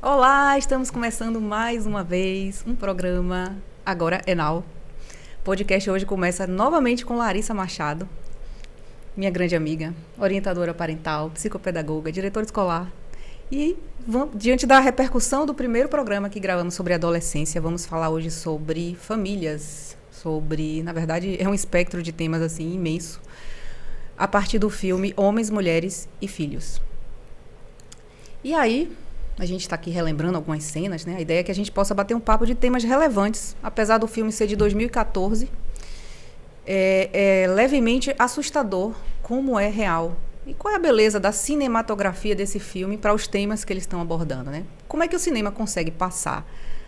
Olá, estamos começando mais uma vez um programa Agora é Now. O podcast hoje começa novamente com Larissa Machado, minha grande amiga, orientadora parental, psicopedagoga, diretora escolar. E diante da repercussão do primeiro programa que gravamos sobre adolescência, vamos falar hoje sobre famílias, na verdade, é um espectro de temas assim imenso, a partir do filme Homens, Mulheres e Filhos. E aí, a gente está aqui relembrando algumas cenas, né? A ideia é que a gente possa bater um papo de temas relevantes, apesar do filme ser de 2014, é levemente assustador como é real. E qual é a beleza da cinematografia desse filme para os temas que eles estão abordando, né? Como é que o cinema consegue passar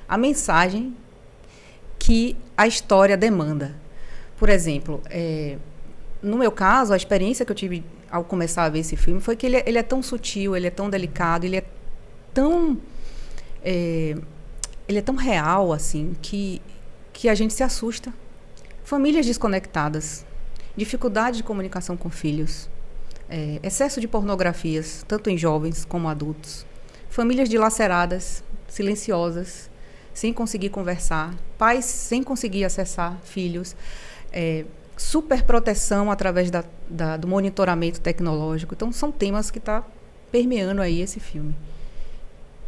a mensagem que a história demanda? Por exemplo, no meu caso, a experiência que eu tive ao começar a ver esse filme foi que ele é tão sutil, ele é tão delicado, tão ele é tão real assim que a gente se assusta. Famílias desconectadas, dificuldade de comunicação com filhos, excesso de pornografias, tanto em jovens como adultos, famílias dilaceradas, silenciosas, sem conseguir conversar, pais sem conseguir acessar filhos, superproteção através do monitoramento tecnológico. Então, são temas que estão permeando aí esse filme.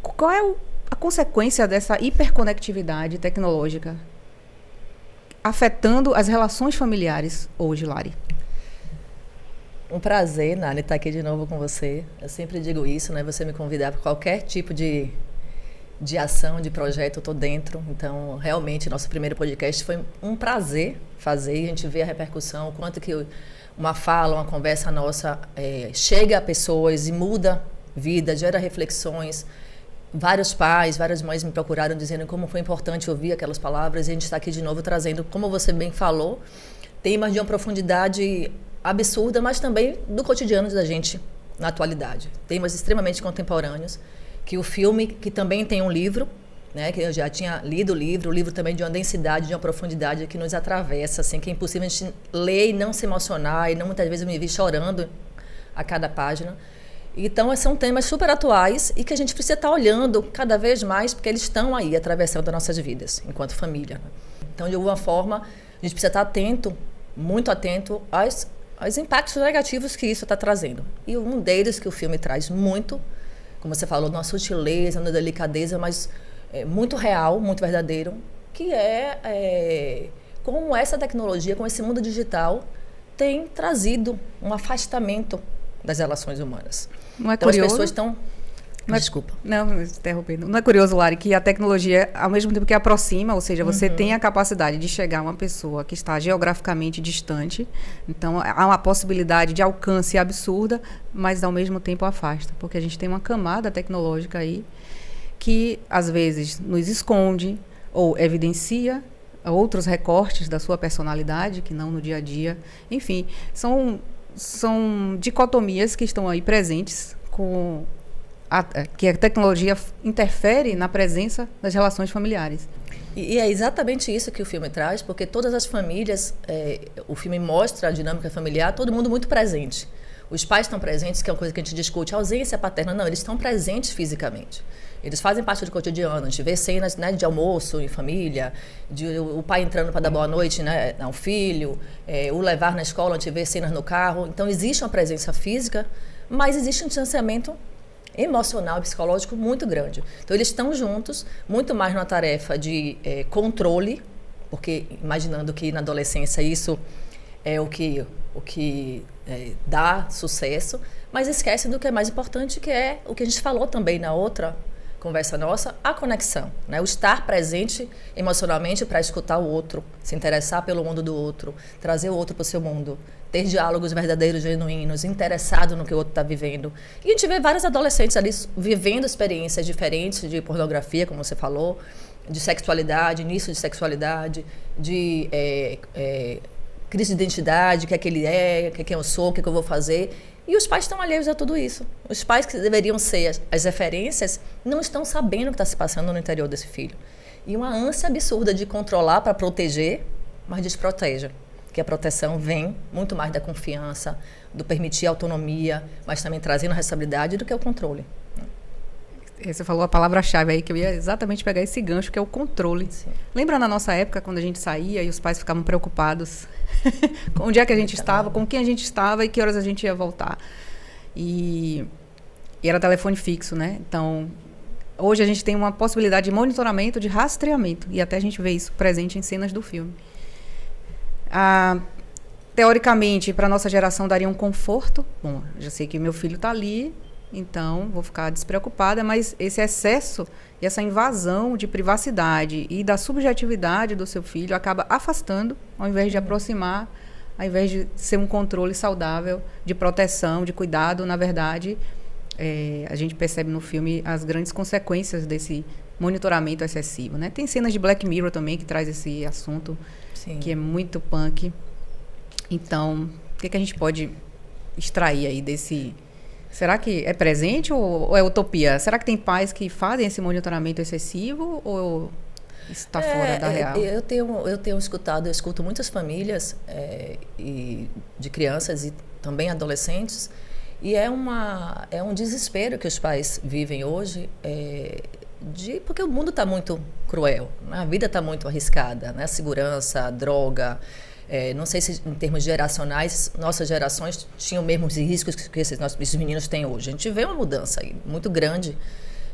Qual é a consequência dessa hiperconectividade tecnológica afetando as relações familiares hoje, Lari? Um prazer, Nani, estar aqui de novo com você. Eu sempre digo isso, né? Você me convidar para qualquer tipo de ação, de projeto, eu estou dentro. Então, realmente, nosso primeiro podcast foi um prazer fazer. E a gente vê a repercussão, o quanto que uma fala, uma conversa nossa chega a pessoas e muda vida, gera reflexões. Vários pais, várias mães me procuraram dizendo como foi importante ouvir aquelas palavras. E a gente está aqui de novo trazendo, como você bem falou, temas de uma profundidade absurda, mas também do cotidiano da gente na atualidade. Temas extremamente contemporâneos, que o filme, que também tem um livro, né, que eu já tinha lido o livro também de uma densidade, de uma profundidade que nos atravessa, assim, que é impossível a gente ler e não se emocionar, e não muitas vezes eu me vi chorando a cada página. Então, são temas super atuais e que a gente precisa estar olhando cada vez mais, porque eles estão aí atravessando as nossas vidas, enquanto família. Então, de alguma forma, a gente precisa estar atento, muito atento aos impactos negativos que isso está trazendo. E um deles que o filme traz muito, como você falou, na sutileza, na delicadeza, mas muito real, muito verdadeiro, que como essa tecnologia, como esse mundo digital tem trazido um afastamento das relações humanas. Não é então curioso? As pessoas estão... Desculpa. Não, interrompendo. Não é curioso, Lari, que a tecnologia, ao mesmo tempo que aproxima, ou seja, você tem a capacidade de chegar a uma pessoa que está geograficamente distante, então há uma possibilidade de alcance absurda, mas ao mesmo tempo afasta, porque a gente tem uma camada tecnológica aí que às vezes nos esconde ou evidencia outros recortes da sua personalidade que não no dia a dia. Enfim, são dicotomias que estão aí presentes que a tecnologia interfere na presença das relações familiares. E é exatamente isso que o filme traz, porque todas as famílias, o filme mostra a dinâmica familiar, todo mundo muito presente. Os pais estão presentes, que é uma coisa que a gente discute, a ausência paterna, não, eles estão presentes fisicamente. Eles fazem parte do cotidiano, a gente vê cenas, né, de almoço em família, o pai entrando para dar boa noite, né, ao filho, o levar na escola, a gente vê cenas no carro. Então, existe uma presença física, mas existe um distanciamento emocional e psicológico muito grande. Então, eles estão juntos, muito mais numa tarefa de controle, porque imaginando que na adolescência isso é o que dá sucesso, mas esquecem do que é mais importante, que é o que a gente falou também na outra conversa nossa, a conexão, né? O estar presente emocionalmente para escutar o outro, se interessar pelo mundo do outro, trazer o outro para o seu mundo, ter diálogos verdadeiros, genuínos, interessado no que o outro está vivendo. E a gente vê vários adolescentes ali vivendo experiências diferentes de pornografia, como você falou, de sexualidade, início de sexualidade, de crise de identidade, o que é que ele é, o que é que eu sou, o que é que eu vou fazer. E os pais estão alheios a tudo isso. Os pais que deveriam ser as referências não estão sabendo o que está se passando no interior desse filho. E uma ânsia absurda de controlar para proteger, mas desprotege. Que a proteção vem muito mais da confiança, do permitir a autonomia, mas também trazendo a responsabilidade do que o controle. Você falou a palavra-chave aí, que eu ia exatamente pegar esse gancho, que é o controle. Sim. Lembra na nossa época, quando a gente saía e os pais ficavam preocupados com onde é que a gente estava, com quem a gente estava e que horas a gente ia voltar. E era telefone fixo, né? Então, hoje a gente tem uma possibilidade de monitoramento, de rastreamento. E até a gente vê isso presente em cenas do filme. Teoricamente, para a nossa geração, daria um conforto. Bom, já sei que meu filho está ali, então vou ficar despreocupada, mas esse excesso e essa invasão de privacidade e da subjetividade do seu filho acaba afastando, ao invés de aproximar, ao invés de ser um controle saudável, de proteção, de cuidado. Na verdade, a gente percebe no filme as grandes consequências desse monitoramento excessivo, né? Tem cenas de Black Mirror também que traz esse assunto, sim, que é muito punk. Então, o que a gente pode extrair aí desse... Será que é presente ou é utopia? Será que tem pais que fazem esse monitoramento excessivo ou está fora da real? Eu escuto muitas famílias de crianças e também adolescentes, e é um desespero que os pais vivem hoje, porque o mundo está muito cruel, né? A vida está muito arriscada, né? A segurança, a droga... não sei se em termos geracionais, nossas gerações tinham mesmo os riscos que esses meninos têm hoje. A gente vê uma mudança aí, muito grande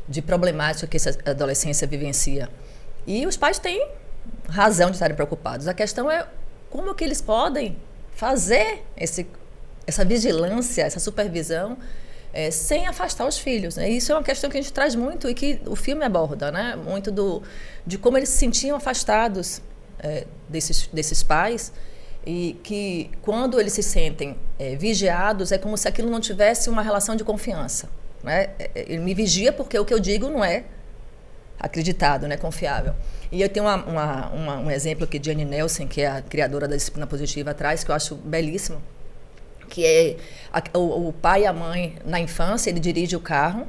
de problemática que essa adolescência vivencia. E os pais têm razão de estarem preocupados. A questão é como que eles podem fazer essa vigilância, essa supervisão, sem afastar os filhos, né? Isso é uma questão que a gente traz muito e que o filme aborda, né? Muito de como eles se sentiam afastados desses pais, e que quando eles se sentem vigiados, é como se aquilo não tivesse uma relação de confiança, né? Ele me vigia porque o que eu digo não é acreditado, não é confiável. E eu tenho um exemplo que Jane Nelson, que é a criadora da disciplina positiva, traz, que eu acho belíssimo, que é o pai e a mãe na infância, ele dirige o carro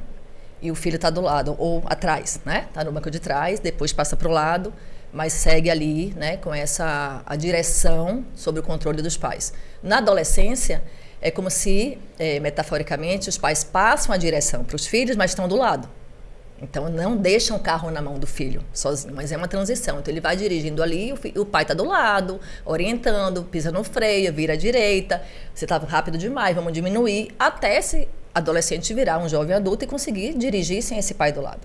e o filho está do lado, ou atrás, né? Está no banco de trás, depois passa para o lado, mas segue ali, né, com a direção sobre o controle dos pais. Na adolescência, é como se, metaforicamente, os pais passam a direção para os filhos, mas estão do lado. Então, não deixam o carro na mão do filho sozinho, mas é uma transição. Então, ele vai dirigindo ali, o pai está do lado, orientando, pisa no freio, vira à direita, você está rápido demais, vamos diminuir, até esse adolescente virar um jovem adulto e conseguir dirigir sem esse pai do lado.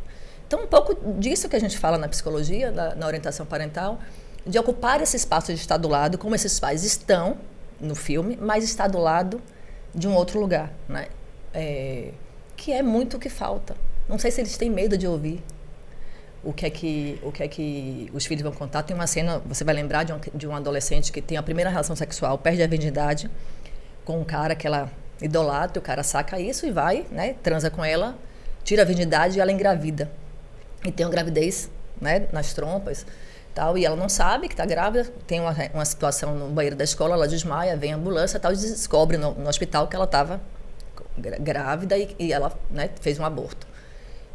Então, um pouco disso que a gente fala na psicologia, na orientação parental, de ocupar esse espaço de estar do lado, como esses pais estão no filme, mas estar do lado de um outro lugar, né? Que é muito o que falta. Não sei se eles têm medo de ouvir o que é que os filhos vão contar. Tem uma cena, você vai lembrar de um adolescente que tem a primeira relação sexual, perde a virgindade com um cara que ela idolatra, o cara saca isso e vai, né, transa com ela, tira a virgindade e ela engravida. E tem uma gravidez, né, nas trompas, tal, e ela não sabe que está grávida. Tem uma situação no banheiro da escola, ela desmaia, vem a ambulância, tal, e descobre no hospital que ela estava grávida e ela, né, fez um aborto.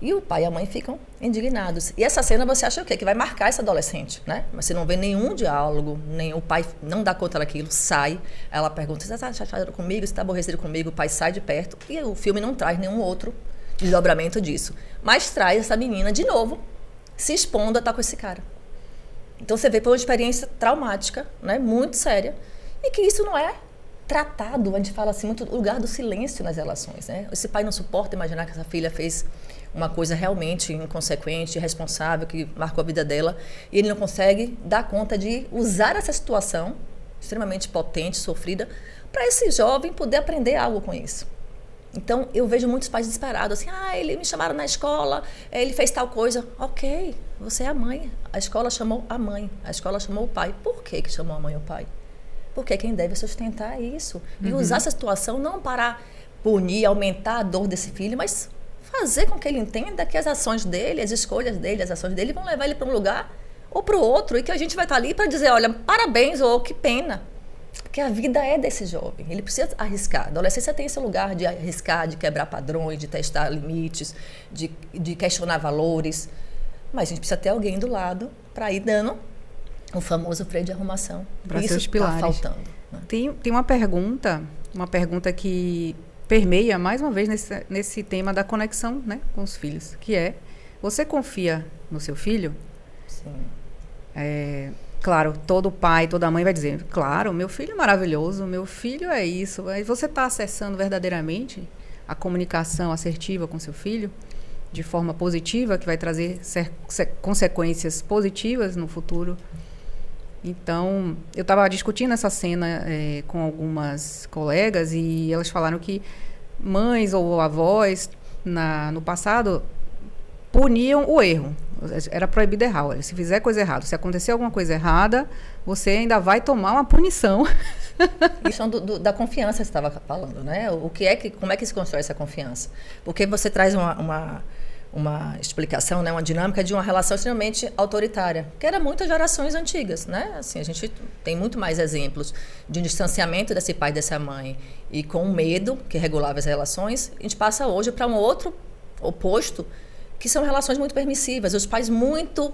E o pai e a mãe ficam indignados. E essa cena você acha o quê? Que vai marcar essa adolescente, né? Mas você não vê nenhum diálogo, nem o pai não dá conta daquilo, sai. Ela pergunta, você está chateado comigo? Você está aborrecido comigo? O pai sai de perto. E o filme não traz nenhum outro desdobramento disso. Mas traz essa menina, de novo, se expondo a estar com esse cara. Então você vê por uma experiência traumática, né? Muito séria. E que isso não é tratado, a gente fala assim, muito lugar do silêncio nas relações, né? Esse pai não suporta imaginar que essa filha fez uma coisa realmente inconsequente, irresponsável, que marcou a vida dela, e ele não consegue dar conta de usar essa situação extremamente potente, sofrida, para esse jovem poder aprender algo com isso. Então, eu vejo muitos pais desesperados, assim, ele me chamaram na escola, ele fez tal coisa. Ok, você é a mãe, a escola chamou a mãe, a escola chamou o pai. Por que chamou a mãe e o pai? Porque quem deve sustentar isso. E usar essa situação não para punir, aumentar a dor desse filho, mas fazer com que ele entenda que as ações dele, as escolhas dele, as ações dele vão levar ele para um lugar ou para o outro, e que a gente vai estar ali para dizer, olha, parabéns ou que pena. Porque a vida é desse jovem, ele precisa arriscar. A adolescência tem esse lugar de arriscar, de quebrar padrões, de testar limites, de questionar valores. Mas a gente precisa ter alguém do lado para ir dando o famoso freio de arrumação. Para ser os pilares. Está faltando. Né? Tem uma pergunta que permeia, mais uma vez, nesse tema da conexão, né, com os filhos, que é, você confia no seu filho? Sim. Claro, todo pai, toda mãe vai dizer, claro, meu filho é maravilhoso, meu filho é isso. Mas você está acessando verdadeiramente a comunicação assertiva com seu filho de forma positiva, que vai trazer consequências positivas no futuro? Então, eu estava discutindo essa cena com algumas colegas e elas falaram que mães ou avós, no passado, puniam o erro. Era proibido errar. Olha, se fizer coisa errada, se acontecer alguma coisa errada, você ainda vai tomar uma punição. Isso da confiança que você estava falando, né? Como é que se constrói essa confiança? Porque você traz uma explicação, né? Uma dinâmica de uma relação extremamente autoritária, que era muitas gerações antigas, né? Assim, a gente tem muito mais exemplos de um distanciamento desse pai e dessa mãe e com o medo que regulava as relações. A gente passa hoje para um outro oposto, que são relações muito permissivas, os pais muito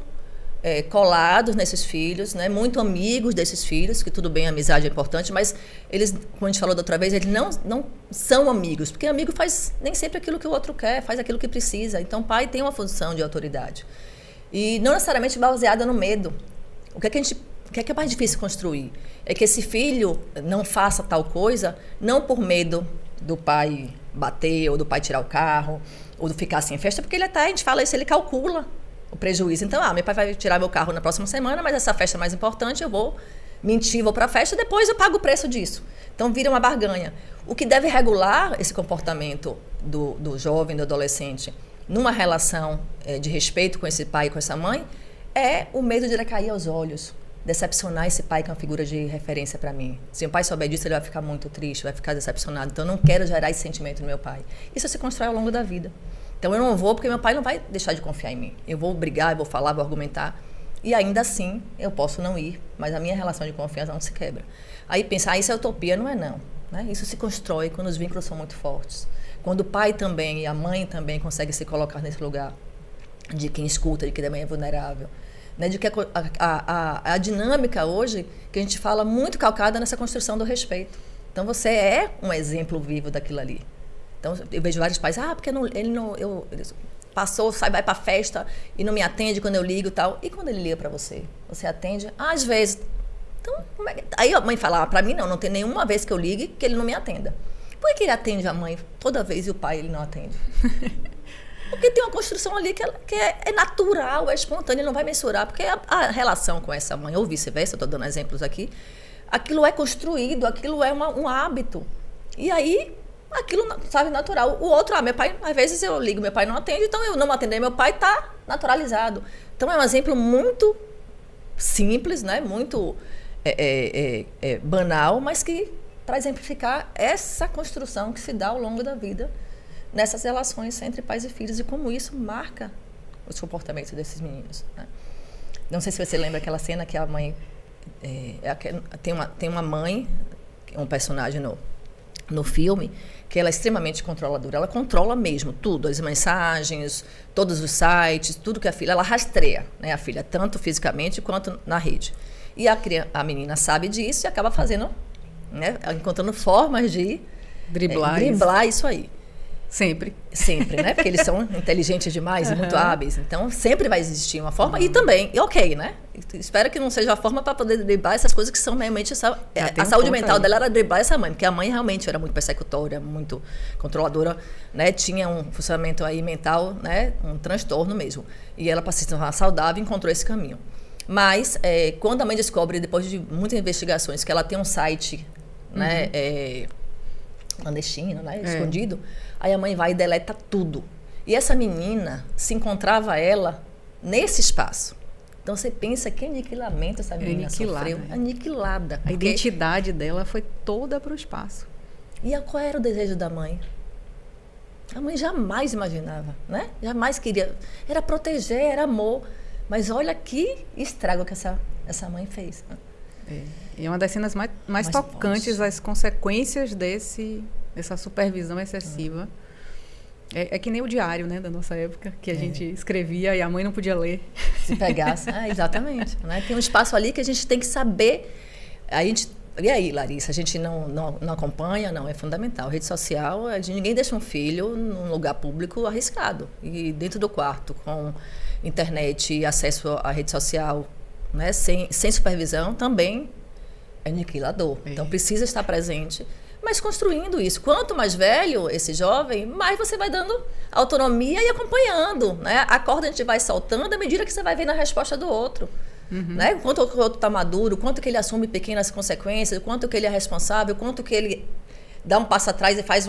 colados nesses filhos, né? Muito amigos desses filhos, que tudo bem, a amizade é importante, mas eles, como a gente falou da outra vez, eles não são amigos, porque amigo faz nem sempre aquilo que o outro quer, faz aquilo que precisa. Então, o pai tem uma função de autoridade. E não necessariamente baseada no medo. O que é mais difícil construir? É que esse filho não faça tal coisa, não por medo do pai bater, ou do pai tirar o carro, ou ficar sem festa, porque a gente fala isso, ele calcula o prejuízo. Então, meu pai vai tirar meu carro na próxima semana, mas essa festa é mais importante, eu vou mentir, vou para a festa, depois eu pago o preço disso. Então, vira uma barganha. O que deve regular esse comportamento do jovem, do adolescente, numa relação de respeito com esse pai e com essa mãe, é o medo de ele cair aos olhos, decepcionar esse pai que é uma figura de referência para mim. Se o pai souber disso, ele vai ficar muito triste, vai ficar decepcionado. Então, eu não quero gerar esse sentimento no meu pai. Isso se constrói ao longo da vida. Então, eu não vou, porque meu pai não vai deixar de confiar em mim. Eu vou brigar, eu vou falar, vou argumentar. E ainda assim, eu posso não ir, mas a minha relação de confiança não se quebra. Aí pensa, isso é utopia, não é não. Né? Isso se constrói quando os vínculos são muito fortes. Quando o pai também e a mãe também conseguem se colocar nesse lugar de quem escuta, de quem também é vulnerável. Né? De que a dinâmica hoje, que a gente fala muito calcada nessa construção do respeito. Então, você é um exemplo vivo daquilo ali. Então, eu vejo vários pais, porque ele passou, vai pra festa e não me atende quando eu ligo e tal. E quando ele liga pra você? Você atende? Às vezes. Então, aí a mãe fala, pra mim não tem nenhuma vez que eu ligue que ele não me atenda. Por que ele atende a mãe toda vez e o pai ele não atende? Porque tem uma construção ali que é natural, é espontânea, ele não vai mensurar. Porque a relação com essa mãe, ou vice-versa, eu estou dando exemplos aqui, aquilo é construído, aquilo é um hábito. E aí, aquilo, sabe, natural. O outro, meu pai, às vezes eu ligo, meu pai não atende, então eu não atender meu pai, está naturalizado. Então, é um exemplo muito simples, né? Muito banal, mas que para exemplificar essa construção que se dá ao longo da vida nessas relações entre pais e filhos e como isso marca os comportamentos desses meninos. Né? Não sei se você lembra aquela cena que a mãe... tem uma mãe, um personagem no filme, que ela é extremamente controladora. Ela controla mesmo tudo, as mensagens, todos os sites, tudo que a filha... Ela rastreia, né, a filha, tanto fisicamente quanto na rede. E a menina sabe disso e acaba fazendo, né, encontrando formas de driblar isso aí. Sempre, né? Porque eles são inteligentes demais e muito hábeis. Então, sempre vai existir uma forma. E também, ok, né? Espero que não seja a forma para poder driblar essas coisas que são realmente... a saúde mental dela era driblar essa mãe. Porque a mãe realmente era muito persecutória, muito controladora, né? Tinha um funcionamento aí mental, né? Um transtorno mesmo. E ela, para se tornar saudável, encontrou esse caminho. Mas, quando a mãe descobre, depois de muitas investigações, que ela tem um site, né? Clandestino, né? Escondido. Aí a mãe vai e deleta tudo. E essa menina se encontrava ela nesse espaço. Então você pensa que aniquilamento essa menina sofreu. Aniquilada. A identidade dela foi toda para o espaço. E qual era o desejo da mãe? A mãe jamais imaginava, né? Jamais queria. Era proteger, era amor. Mas olha que estrago que essa mãe fez. Né? E é uma das cenas mais tocantes, as consequências dessa supervisão excessiva. É que nem o diário, né, da nossa época, que a gente escrevia e a mãe não podia ler. Se pegasse, exatamente. Né? Tem um espaço ali que a gente tem que saber. A gente E aí, Larissa, a gente não acompanha? Não, é fundamental. Rede social, ninguém deixa um filho num lugar público arriscado. E dentro do quarto, com internet e acesso à rede social, né, sem supervisão, também é aniquilador. Então, precisa estar presente, mas construindo isso. Quanto mais velho esse jovem, mais você vai dando autonomia e acompanhando, né? A corda a gente vai soltando à medida que você vai vendo a resposta do outro. Né? Quanto o outro está maduro, quanto que ele assume pequenas consequências, quanto que ele é responsável, quanto que ele dá um passo atrás e faz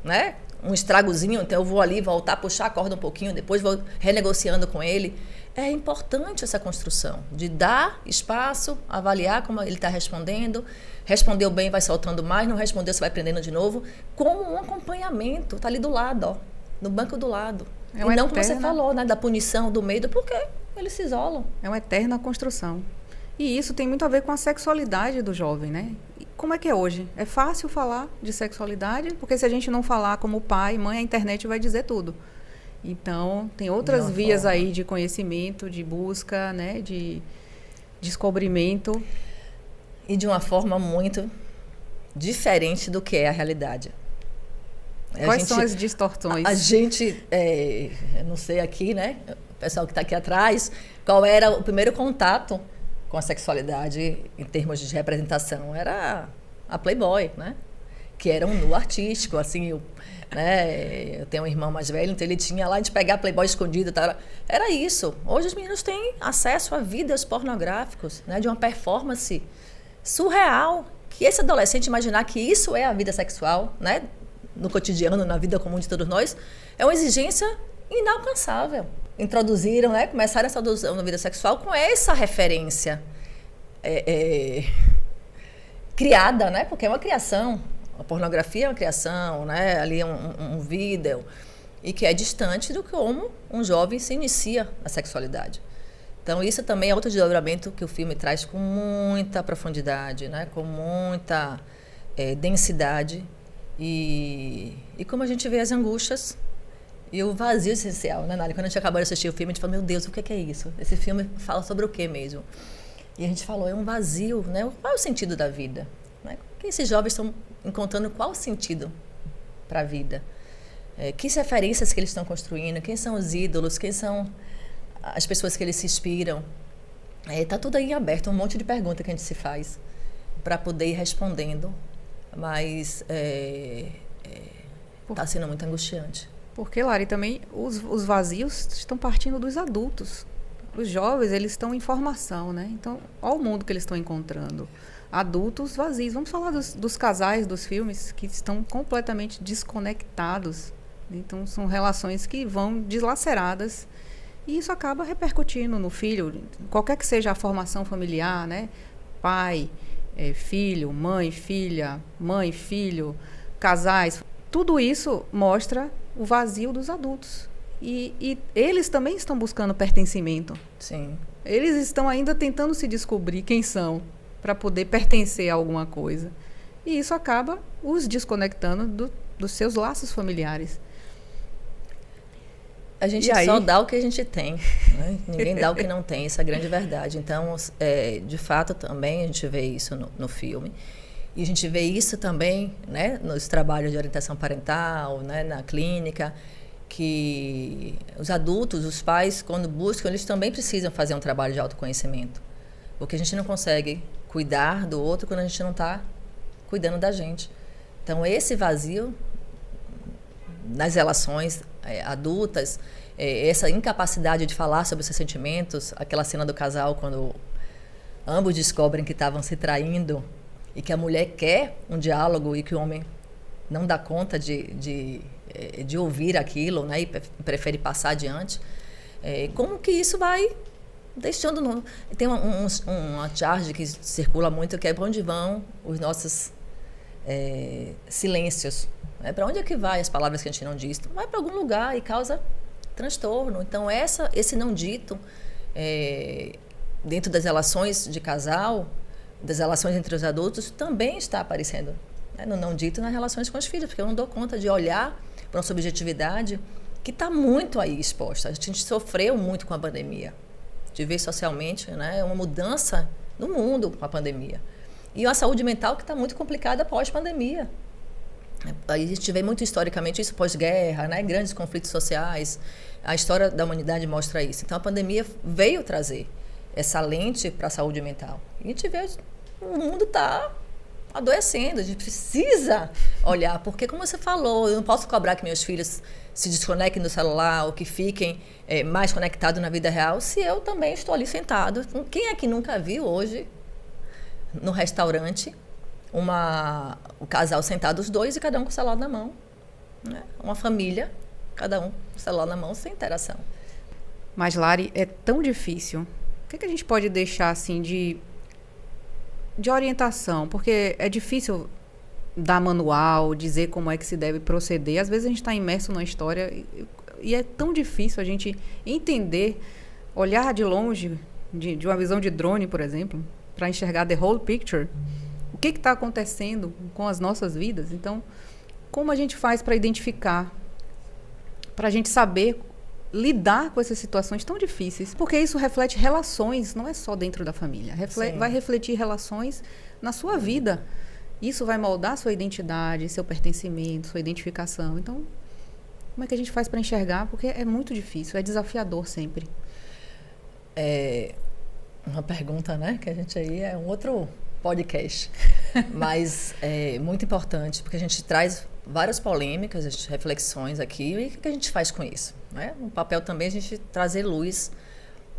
né, um estragozinho. Então eu vou ali voltar, puxar a corda um pouquinho, depois vou renegociando com ele. É importante essa construção de dar espaço, avaliar como ele está respondendo. Respondeu bem, vai soltando mais, não respondeu, você vai aprendendo de novo, como um acompanhamento. Está ali do lado, ó, no banco do lado. E não como você falou, né, da punição, do medo, porque eles se isolam. É uma eterna construção. E isso tem muito a ver com a sexualidade do jovem, né? E como é que é hoje? É fácil falar de sexualidade? Porque se a gente não falar como pai, mãe, a internet vai dizer tudo. Então, tem outras vias aí de conhecimento, de busca, né? De descobrimento. E de uma forma muito diferente do que é a realidade. Quais são as distorções? A gente, eu não sei aqui, né? O pessoal que está aqui atrás, qual era o primeiro contato com a sexualidade em termos de representação? Era a Playboy, né? Que era um nu artístico, assim, né? Eu tenho um irmão mais velho, então ele tinha lá de pegar a Playboy escondida. Tá? Era isso. Hoje os meninos têm acesso a vídeos pornográficos, né? De uma performance surreal. Que esse adolescente imaginar que isso é a vida sexual, né? No cotidiano, na vida comum de todos nós, é uma exigência inalcançável. Introduziram, né? Começaram essa introdução na vida sexual com essa referência criada, né? Porque é uma criação. A pornografia é uma criação, né? Ali é um vídeo. E que é distante do que como um jovem se inicia na sexualidade. Então, isso também é outro desdobramento que o filme traz com muita profundidade, né? Com muita densidade. E como a gente vê as angústias e o vazio essencial, né, Nali? Quando a gente acabou de assistir o filme, a gente falou, meu Deus, o que é isso? Esse filme fala sobre o que mesmo? E a gente falou, é um vazio, né? Qual é o sentido da vida? Né? Porque esses jovens estão encontrando qual o sentido para a vida? Que referências que eles estão construindo? Quem são os ídolos? Quem são as pessoas que eles se inspiram? Tá tudo aí aberto, um monte de perguntas que a gente se faz para poder ir respondendo. Mas está sendo muito angustiante. Porque, Lari, também os vazios estão partindo dos adultos. Os jovens, eles estão em formação, né? Então, olha o mundo que eles estão encontrando. Adultos vazios. Vamos falar dos casais dos filmes que estão completamente desconectados. Então, são relações que vão deslaceradas. E isso acaba repercutindo no filho, qualquer que seja a formação familiar, né? Pai, filho, mãe, filha, mãe, filho, casais. Tudo isso mostra o vazio dos adultos. E eles também estão buscando pertencimento. Sim. Eles estão ainda tentando se descobrir quem são para poder pertencer a alguma coisa. E isso acaba os desconectando dos seus laços familiares. A gente só dá o que a gente tem, né? Ninguém dá o que não tem, essa é a grande verdade. Então, de fato, também a gente vê isso no filme. E a gente vê isso também, né, nos trabalhos de orientação parental, né, na clínica, que os adultos, os pais, quando buscam, eles também precisam fazer um trabalho de autoconhecimento. Porque a gente não consegue cuidar do outro quando a gente não está cuidando da gente. Então, esse vazio nas relações adultas, essa incapacidade de falar sobre seus sentimentos, aquela cena do casal quando ambos descobrem que estavam se traindo e que a mulher quer um diálogo e que o homem não dá conta de ouvir aquilo, né, e prefere passar adiante. Como que isso vai deixando... Tem uma charge que circula muito, que é para onde vão os nossos silêncios. Para onde é que vai as palavras que a gente não diz? Vai para algum lugar e causa transtorno. Então, esse não dito, dentro das relações de casal, das relações entre os adultos, também está aparecendo. No não dito nas relações com os filhos, porque eu não dou conta de olhar para uma subjetividade que está muito aí exposta. A gente sofreu muito com a pandemia, de ver socialmente, né, uma mudança no mundo com a pandemia. E a saúde mental que está muito complicada pós-pandemia. A gente vê muito historicamente isso pós-guerra, né? Grandes conflitos sociais. A história da humanidade mostra isso. Então, a pandemia veio trazer essa lente para a saúde mental. E a gente vê, o mundo está adoecendo, a gente precisa olhar. Porque, como você falou, eu não posso cobrar que meus filhos se desconectem do celular ou que fiquem mais conectados na vida real, se eu também estou ali sentado. Quem é que nunca viu hoje, no restaurante, o casal sentado, os dois, e cada um com o celular na mão? Né? Uma família, cada um com o celular na mão, sem interação. Mas, Lari, é tão difícil. O que a gente pode deixar, assim, de orientação? Porque é difícil dar manual, dizer como é que se deve proceder. Às vezes a gente está imerso na história e é tão difícil a gente entender, olhar de longe, de uma visão de drone, por exemplo, para enxergar the whole picture. O que está acontecendo com as nossas vidas? Então, como a gente faz para identificar, para a gente saber lidar com essas situações tão difíceis? Porque isso reflete relações, não é só dentro da família. Vai refletir relações na sua vida. Isso vai moldar sua identidade, seu pertencimento, sua identificação. Então, como é que a gente faz para enxergar? Porque é muito difícil, é desafiador sempre. É uma pergunta, né? Que a gente aí é um outro podcast. Mas é muito importante, porque a gente traz várias polêmicas, reflexões aqui. E o que a gente faz com isso? Né? O papel também é a gente trazer luz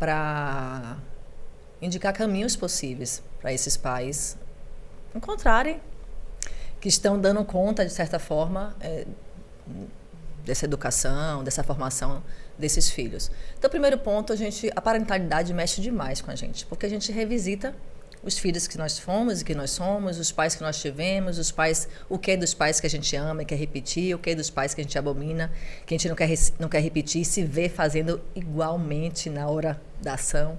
para indicar caminhos possíveis para esses pais encontrarem, que estão dando conta, de certa forma, dessa educação, dessa formação desses filhos. Então, o primeiro ponto, a parentalidade mexe demais com a gente, porque a gente revisita os filhos que nós fomos e que nós somos, os pais que nós tivemos, o que é dos pais que a gente ama e quer repetir, o que é dos pais que a gente abomina, que a gente não quer repetir, se vê fazendo igualmente na hora da ação.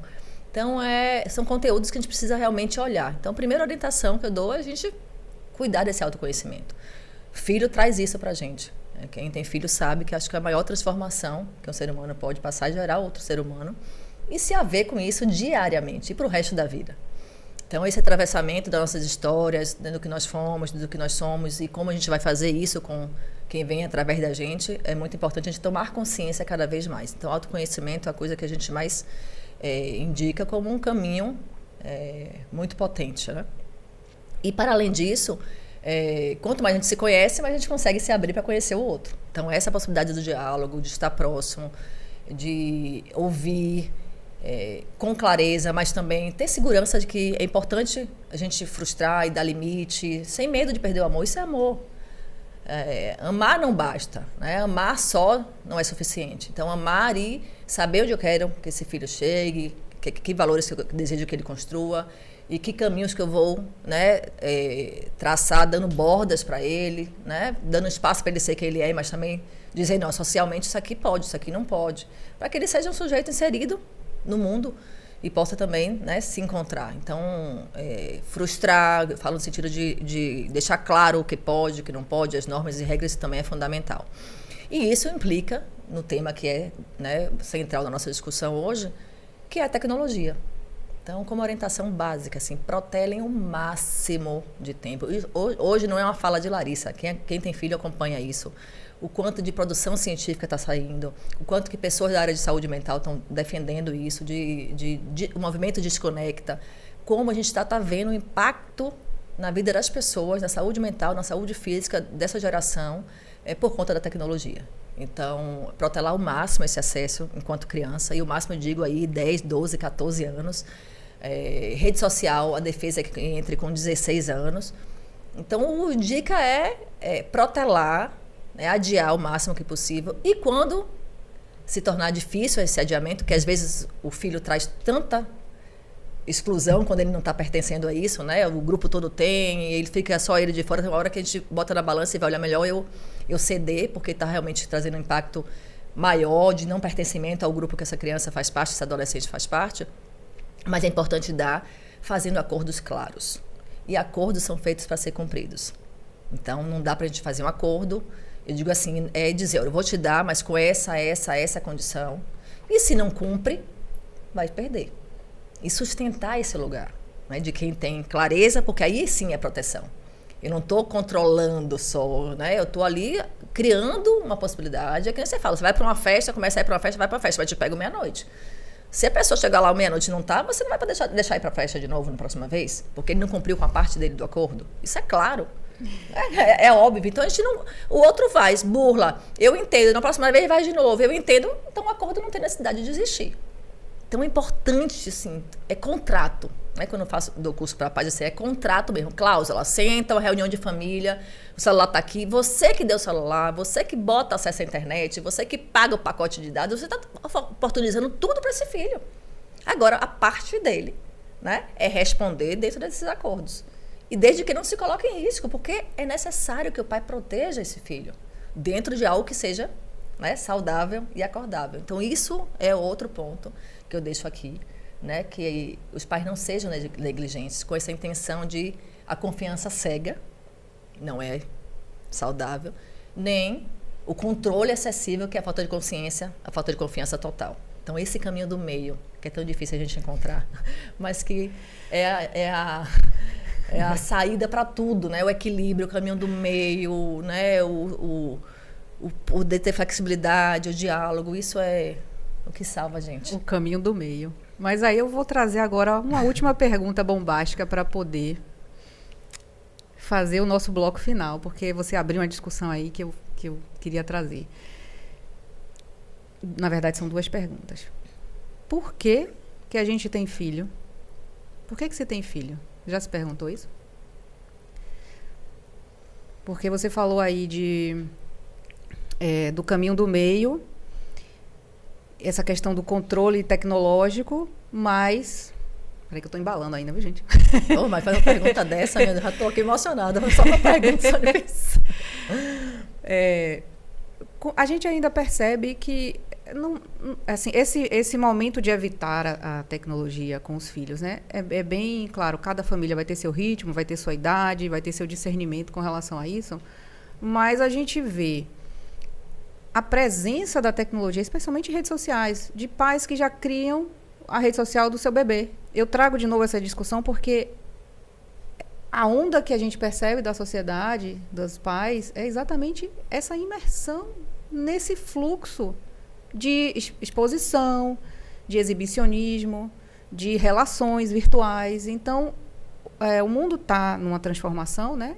Então, são conteúdos que a gente precisa realmente olhar. Então, a primeira orientação que eu dou é a gente cuidar desse autoconhecimento. Filho traz isso pra gente. Quem tem filho sabe que acho que a maior transformação que um ser humano pode passar é gerar outro ser humano e se haver com isso diariamente e para o resto da vida. Então, esse atravessamento das nossas histórias, do que nós fomos, do que nós somos e como a gente vai fazer isso com quem vem através da gente, é muito importante a gente tomar consciência cada vez mais. Então, autoconhecimento é a coisa que a gente mais indica como um caminho muito potente, né? E, para além disso, quanto mais a gente se conhece, mais a gente consegue se abrir para conhecer o outro. Então, essa possibilidade do diálogo, de estar próximo, de ouvir com clareza, mas também ter segurança de que é importante a gente frustrar e dar limite, sem medo de perder o amor. Isso é amor. Amar não basta, né? Amar só não é suficiente. Então, amar e saber onde eu quero que esse filho chegue, que valores eu desejo que ele construa e que caminhos que eu vou, né, traçar, dando bordas para ele, né, dando espaço para ele ser quem ele é, mas também dizer, não, socialmente isso aqui pode, isso aqui não pode, para que ele seja um sujeito inserido no mundo e possa também, né, se encontrar. Então, frustrar, eu falo no sentido de deixar claro o que pode, o que não pode, as normas e regras também é fundamental. E isso implica no tema que é, né, central da nossa discussão hoje, que é a tecnologia. Então, como orientação básica, assim, protelem o máximo de tempo. Hoje não é uma fala de Larissa, quem tem filho acompanha isso. O quanto de produção científica está saindo, o quanto que pessoas da área de saúde mental estão defendendo isso, o movimento Desconecta, como a gente está vendo o impacto na vida das pessoas, na saúde mental, na saúde física dessa geração, por conta da tecnologia. Então, protelar ao máximo esse acesso enquanto criança, e o máximo eu digo aí 10, 12, 14 anos, rede social, a defesa é que entre com 16 anos. Então, a dica é protelar, né, adiar o máximo que possível. E quando se tornar difícil esse adiamento, que às vezes o filho traz tanta exclusão quando ele não está pertencendo a isso, né? O grupo todo tem, ele fica só ele de fora. Tem uma hora que a gente bota na balança e vai olhar melhor eu ceder, porque está realmente trazendo um impacto maior de não pertencimento ao grupo que essa criança faz parte, esse adolescente faz parte. Mas é importante dar fazendo acordos claros. E acordos são feitos para ser cumpridos. Então, não dá para a gente fazer um acordo. Eu digo assim, dizer, eu vou te dar, mas com essa condição. E se não cumpre, vai perder. E sustentar esse lugar. né, de quem tem clareza, porque aí sim é proteção. Eu não estou controlando só, né? Eu estou ali criando uma possibilidade. É que você fala, você vai para uma festa, começa a ir para uma festa, vai para uma festa, vai te pegar meia-noite. Se a pessoa chegar lá meia-noite e não tá, você não vai deixar ir para a festa de novo na próxima vez, porque ele não cumpriu com a parte dele do acordo. Isso é claro. É óbvio. Então a gente não. O outro vai, burla. Eu entendo, na próxima vez vai de novo. Eu entendo, então o acordo não tem necessidade de existir. Então é importante, assim, é contrato. Né? Quando eu dou curso para paz, assim, é contrato mesmo, cláusula. Senta, uma reunião de família, o celular está aqui, você que deu o celular, você que bota acesso à internet, você que paga o pacote de dados, você está oportunizando tudo para esse filho. Agora, a parte dele, né, é responder dentro desses acordos. E desde que não se coloque em risco, porque é necessário que o pai proteja esse filho, dentro de algo que seja, né, saudável e acordável. Então, isso é outro ponto que eu deixo aqui, né, que os pais não sejam negligentes, com essa intenção de a confiança cega, não é saudável, nem o controle excessivo, que é a falta de consciência, a falta de confiança total. Então, esse caminho do meio, que é tão difícil a gente encontrar, mas que é a saída para tudo, né? O equilíbrio, o caminho do meio, né? O de ter flexibilidade, o diálogo, isso é o que salva a gente. O caminho do meio. Mas aí eu vou trazer agora uma última pergunta bombástica para poder fazer o nosso bloco final, porque você abriu uma discussão aí que eu queria trazer. Na verdade, são duas perguntas. Por que a gente tem filho? Por que você tem filho? Já se perguntou isso? Porque você falou aí do caminho do meio, essa questão do controle tecnológico, mas... Peraí que eu estou embalando ainda, viu, gente? Oh, mas faz uma pergunta dessa, eu já estou aqui emocionada. Só uma pergunta sobre isso. A gente ainda percebe que assim, esse momento de evitar a tecnologia com os filhos, né? É bem claro, cada família vai ter seu ritmo, vai ter sua idade, vai ter seu discernimento com relação a isso, mas a gente vê a presença da tecnologia, especialmente em redes sociais, de pais que já criam a rede social do seu bebê. Eu trago de novo essa discussão porque a onda que a gente percebe da sociedade, dos pais, é exatamente essa imersão nesse fluxo de exposição, de exibicionismo, de relações virtuais. Então, o mundo está numa transformação, né?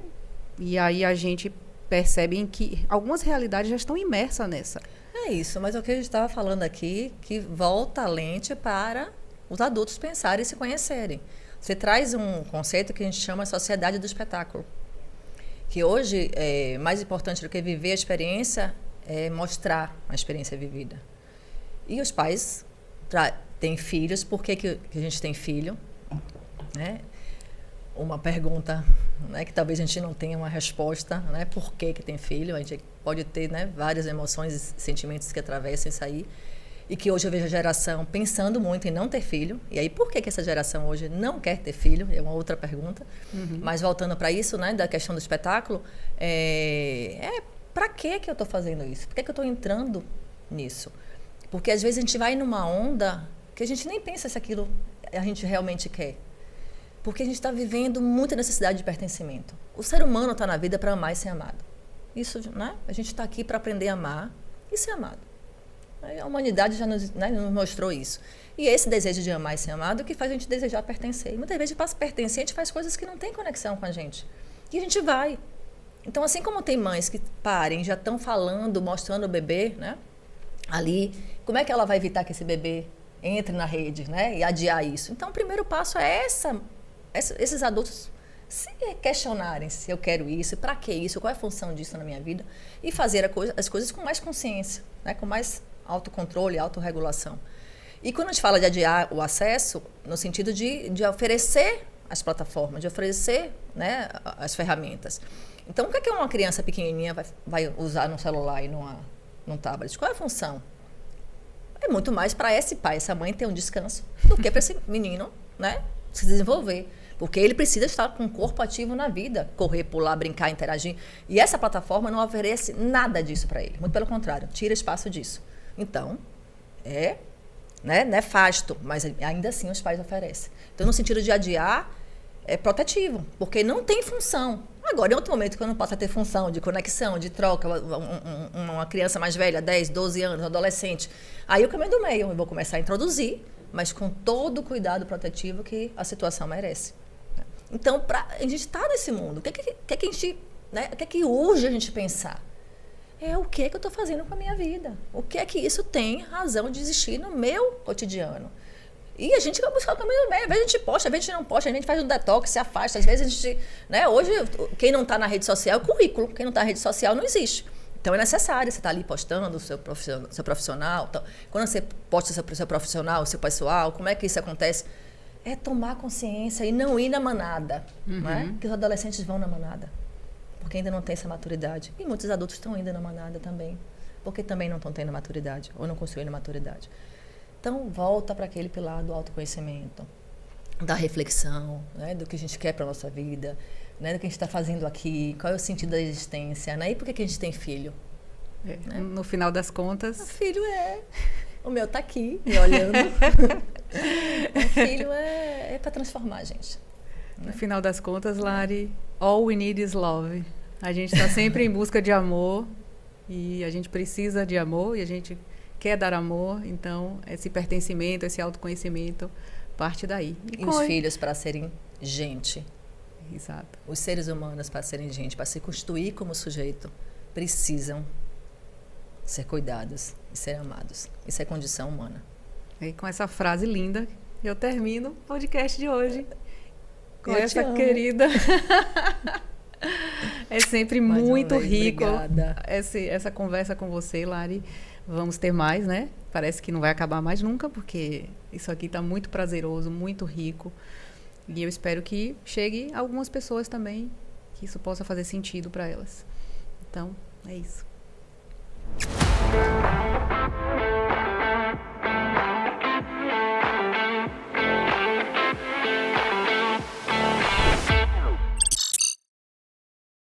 E aí a gente percebe em que algumas realidades já estão imersas nessa. É isso, mas é o que a gente estava falando aqui, que volta a lente para os adultos pensarem e se conhecerem. Você traz um conceito que a gente chama sociedade do espetáculo, que hoje, mais importante do que viver a experiência, é mostrar a experiência vivida. E os pais têm filhos. Por que a gente tem filho? Né? Uma pergunta, né, que talvez a gente não tenha uma resposta, né? Por que tem filho? A gente pode ter, né, várias emoções e sentimentos que atravessam isso aí. E que hoje eu vejo a geração pensando muito em não ter filho. E aí, por que essa geração hoje não quer ter filho? É uma outra pergunta. Uhum. Mas voltando para isso, né, da questão do espetáculo, para que eu estou fazendo isso? Por que eu estou entrando nisso? Porque às vezes a gente vai numa onda que a gente nem pensa se aquilo a gente realmente quer. Porque a gente está vivendo muita necessidade de pertencimento. O ser humano está na vida para amar e ser amado. Isso, né? A gente está aqui para aprender a amar e ser amado. A humanidade já nos mostrou isso. E esse desejo de amar e ser amado é o que faz a gente desejar pertencer. E muitas vezes, para pertencer, a gente faz coisas que não têm conexão com a gente. E a gente vai. Então, assim como tem mães que parem, já estão falando, mostrando o bebê, né? Ali, como é que ela vai evitar que esse bebê entre na rede, né? E adiar isso? Então, o primeiro passo é esses adultos se questionarem se eu quero isso, para que isso, qual é a função disso na minha vida, e fazer as coisas com mais consciência, né? Com mais autocontrole, autorregulação. E quando a gente fala de adiar o acesso, no sentido de oferecer as plataformas, de oferecer, né, as ferramentas. Então, o que é que uma criança pequenininha vai usar num celular e num tablet? Qual é a função? É muito mais para esse pai, essa mãe ter um descanso, do que para esse menino, né, se desenvolver. Porque ele precisa estar com o corpo ativo na vida, correr, pular, brincar, interagir. E essa plataforma não oferece nada disso para ele. Muito pelo contrário, tira espaço disso. Então, é, né, nefasto, mas ainda assim os pais oferecem. Então, no sentido de adiar, protetivo, porque não tem função. Agora, em outro momento que eu não possa ter função de conexão, de troca, uma criança mais velha, 10, 12 anos, um adolescente, aí o caminho do meio, eu vou começar a introduzir, mas com todo o cuidado protetivo que a situação merece. Então, a gente está nesse mundo, o que é que urge a gente pensar? O que é que eu estou fazendo com a minha vida? O que é que isso tem razão de existir no meu cotidiano? E a gente vai buscar o caminho do meio. Às vezes a gente posta, às vezes a gente não posta, a gente faz um detox, se afasta. Às vezes a gente... Né? Hoje, quem não está na rede social é o currículo. Quem não está na rede social não existe. Então é necessário você estar ali postando o seu profissional. Então, quando você posta o seu profissional, o seu pessoal, como é que isso acontece? É tomar consciência e não ir na manada. Né? Porque os adolescentes vão na manada. Porque ainda não tem essa maturidade. E muitos adultos estão indo na manada também. Porque também não estão tendo maturidade. Ou não construindo maturidade. Então, volta para aquele pilar do autoconhecimento, da reflexão, né, do que a gente quer para a nossa vida, né, do que a gente está fazendo aqui, qual é o sentido da existência, né, e por que a gente tem filho? Né? No final das contas... O filho o meu está aqui, me olhando. O filho é para transformar a gente. No final das contas, Lari, all we need is love. A gente está sempre em busca de amor e a gente precisa de amor e a gente... quer dar amor, então esse pertencimento, esse autoconhecimento parte daí. E os filhos para serem gente. Exato. Os seres humanos para serem gente, para se constituir como sujeito, precisam ser cuidados e ser amados. Isso é condição humana. E com essa frase linda, eu termino o podcast de hoje. Com essa querida... É sempre muito rico essa conversa com você, Lari. Vamos ter mais, né? Parece que não vai acabar mais nunca, porque isso aqui está muito prazeroso, muito rico. E eu espero que chegue a algumas pessoas também, que isso possa fazer sentido para elas. Então, é isso.